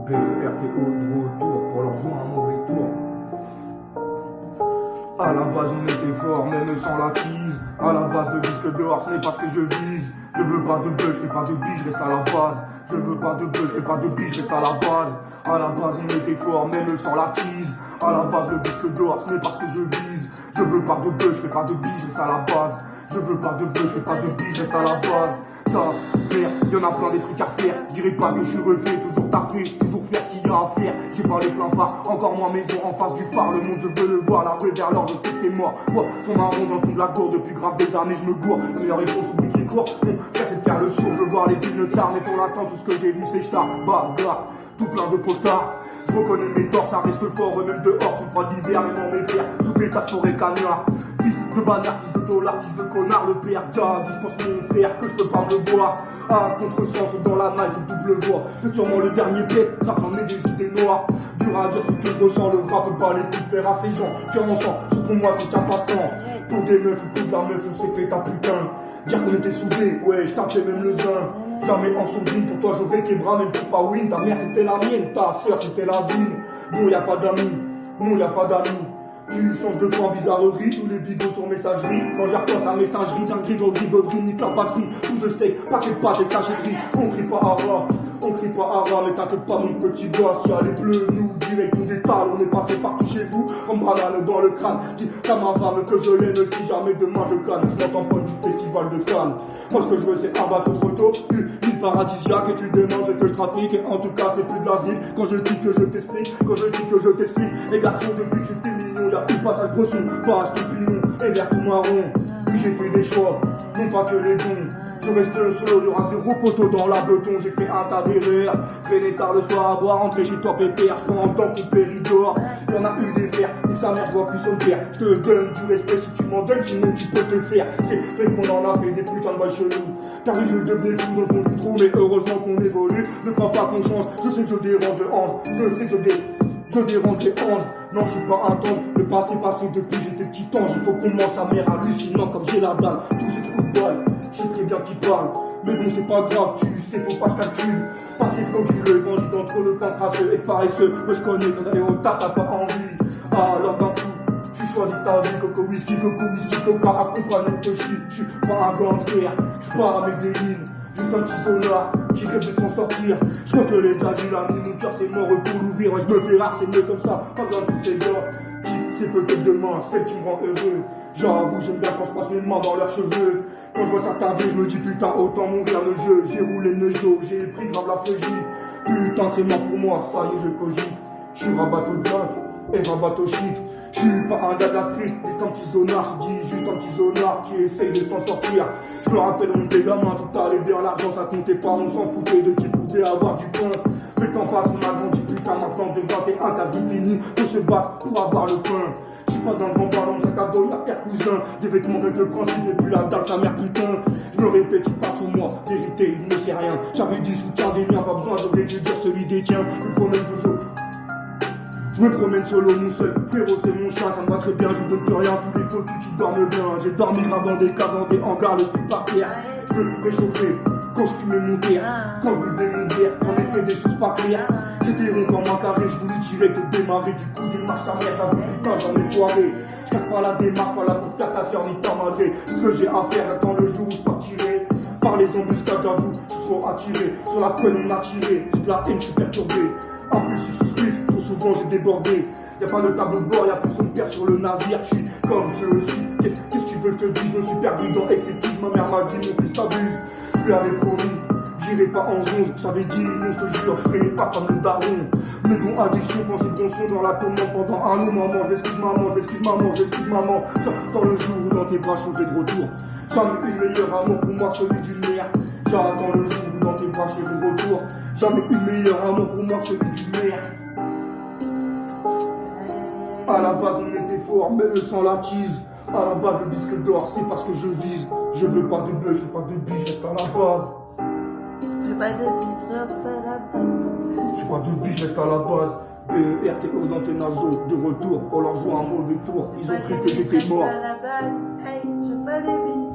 BRTO de retour pour leur jouer un mauvais tour. À la base on était fort même sans la tease. À la base le disque dehors ce n'est pas ce que je vise. Je veux pas de buzz, je fais pas de bise, je reste à la base. Je veux pas de buzz, je fais pas de bise, je reste à la base. À la base on était fort même sans la tease. À la base le disque dehors ce n'est pas ce que je vise. Je veux pas de buzz, je fais pas de bise, je reste à la base. Je veux pas de buzz, je fais pas de bise, je reste à la base. Ça, merde, y'en a plein des trucs à faire. Je dirais pas que je suis refait, toujours taffé, toujours faire ce qu'il y a à faire. J'ai pas les pleins phares, encore moins maison en face du phare. Le monde je veux le voir, la rue vers l'or, je sais que c'est mort. Quoi, son marron dans le fond de la cour, depuis grave des années je me gourre. La meilleure réponse au bout qui court, mon frère c'est de faire le sourd. Je veux voir les billes de tsar, mais pour l'instant tout ce que j'ai vu c'est j'tar, bagarre, tout plein de postards. Je reconnais mes torts, ça reste fort, même dehors, sous le froid d'hiver, même en mes fers, sous pétasse forêt cagnard. Fils de banard, fils de dollar, fils de connard, le père je pense mon frère que je peux pas me le voir. À contresens dans la night, je double voix. Je suis sûrement le dernier bête, grave j'en ai des idées noires. Dur à dire ce que je ressens, le rap peut pas les coups faire à ces gens. Tu en sens, ce pour moi c'est qu'un passe-temps. Pour des meufs ou pour de la meuf, on s'est fait ta putain. Dire qu'on était soudés, ouais, je tapais même le zin. Jamais en sourdine, pour toi j'aurais tes bras, même pour pas win. Ta mère c'était la mienne, ta soeur c'était la zine. Non, y'a pas d'amis, non, y'a pas d'amis. Tu changes de camp, bizarrerie, tous les bigots sur messagerie. Quand j'y repense à la messagerie, dinguerie, droguerie, beuverie, nique la patrie. Coup de steak, paquet de pâtes et sachet gris. On crie pas à rat, on crie pas à rat, mais t'inquiète pas mon petit gars. Si y'a les bleus, nous, direct, nous étale. On est passé partout chez vous, comme banane dans le crâne. Dis à ma femme que je l'aime si jamais demain je canne. Je m'entends pas du festival de Cannes. Moi ce que je veux c'est un bateau de photo, une île paradisiaque. Et tu demandes ce que je trafique, et en tout cas c'est plus de l'asile. Quand je dis que je t'explique, quand je dis que je t'explique. Les garçons depuis que j'étais mignon, y'a plus passage bresson, pas à pilon et vert tout marron. Puis j'ai fait des choix, non pas que les bons. Je reste solo, y'aura zéro poteau dans la beton. J'ai fait un tas d'erreurs, traîné tard le soir à boire, rentrer chez toi pépère. Pendant le temps qu'on péridore, y'en a eu des fers. Nique sa mère, je vois plus son père. Je te donne du respect si tu m'en donnes, sinon tu peux te faire. C'est fait qu'on en a fait des putains de bails chelous. Car oui, je devenais fou dans le fond du trou, mais heureusement qu'on évolue. Ne crois pas qu'on change, je sais que je dérange de hanche. Je sais que je dérange des anges, non je suis pas un tendre. Le passé depuis j'étais petit ange. Il faut qu'on mange sa mère hallucinant comme j'ai la dalle. Tous ces trous de balle, je sais très bien qui parle. Mais bon c'est pas grave, tu sais faut pas que je calcule. Passé frauduleux, grandi d'entre le pain crasseux et paresseux. Moi je connais quand t'es au tard t'as pas envie. Alors d'un coup, tu choisis ta vie. Coco whisky, coca accompagné de shit. Je suis pas un gangster, je suis pas à Medellin. Juste un petit sonar qui rêve de s'en sortir. Je crois que les gars, j'ai la nuit, mon cœur c'est mort pour l'ouvrir. Ouais, je me fais rare, c'est mieux comme ça. Pas besoin de tous ces gars qui, c'est peut-être demain, celle qui me rend heureux. J'avoue, j'aime bien quand je passe mes mains dans leurs cheveux. Quand je vois certains vieux, je me dis putain, autant mourir le jeu. J'ai roulé le nejo, j'ai pris grave la feugie. Putain, c'est mort pour moi, ça y est, je cogite. Je suis rabat au jack et rabat au shit. Je suis pas un gars de la street, juste un petit zonard, je dis juste un petit zonard qui essaye de s'en sortir. Je me rappelle on était gamin, tout allait bien, l'argent ça comptait pas, on s'en foutait de qui pouvait avoir du pain. Le temps passe, on a grandi, putain maintenant de 21 quasi fini, faut se battre pour avoir le pain. Je suis pas dans le grand ballon, sac à dos, y'a père cousin, des vêtements avec le principe et puis la dalle sa mère putain. Je me répète, il part sur moi, vérité, il ne sait rien. J'avais dit soutien des miens, pas besoin, j'aurais dû dire celui des tiens. Le premier vous autres. Je me promène solo mon seul, frérot c'est mon chien, ça me va très bien, je donne plus rien, tous les focus tu dormes bien. J'ai dormi grave dans des caves, dans des hangars, le cul par terre. Je me réchauffer quand je fumais mon terre, quand je buvais mon verre, j'en ai fait des choses pas claires. J'étais rond comme un carré, je voulais direct démarrer, du coup démarche sa mère, j'avoue putain j'en ai foiré. Je casse pas la démarche, pas là pour faire ta soeur ni ta madré. Ce que j'ai à faire, j'attends le jour où je partirai. Par les embuscades j'avoue, je suis trop attiré, sur la peine on a tiré, j'ai de la haine, je suis perturbé. Impulsif, suspect, trop souvent j'ai débordé. Y'a pas de tableau de bord, y'a plus son père sur le navire. Je suis comme je suis. Qu'est-ce que tu veux que je te dise? Je me suis perdu dans excétisme. Ma mère m'a dit mon fils t'abuse. Je lui avais promis, j'irai pas en zone. J'avais dit non, je te jure, je ferai pas comme le daron. Mais bon, addiction, quand c'est bon son dans la tourmente pendant un long moment. Je m'excuse maman, je m'excuse maman, je m'excuse maman. J'attends le jour où dans tes bras je de retour. Jamais une meilleure amour pour moi que celui d'une mère. J'attends le jour où dans tes bras je de retour. Jamais une meilleure amour pour moi que celui d'une mère. À la base on était fort, même sans la tease. À la base le disque d'or, c'est parce que je vise. Je veux pas de buzz, je veux pas de biche, je reste à la base. Je veux pas de biche, je reste à la base. Je veux pas de biche, je reste à la base. BRTO dans tes naseaux, de retour pour leur jouer un mauvais tour. Ils ont cru que j'étais mort. Je veux pas de biche, je reste à la base. Hey, je veux pas de biche.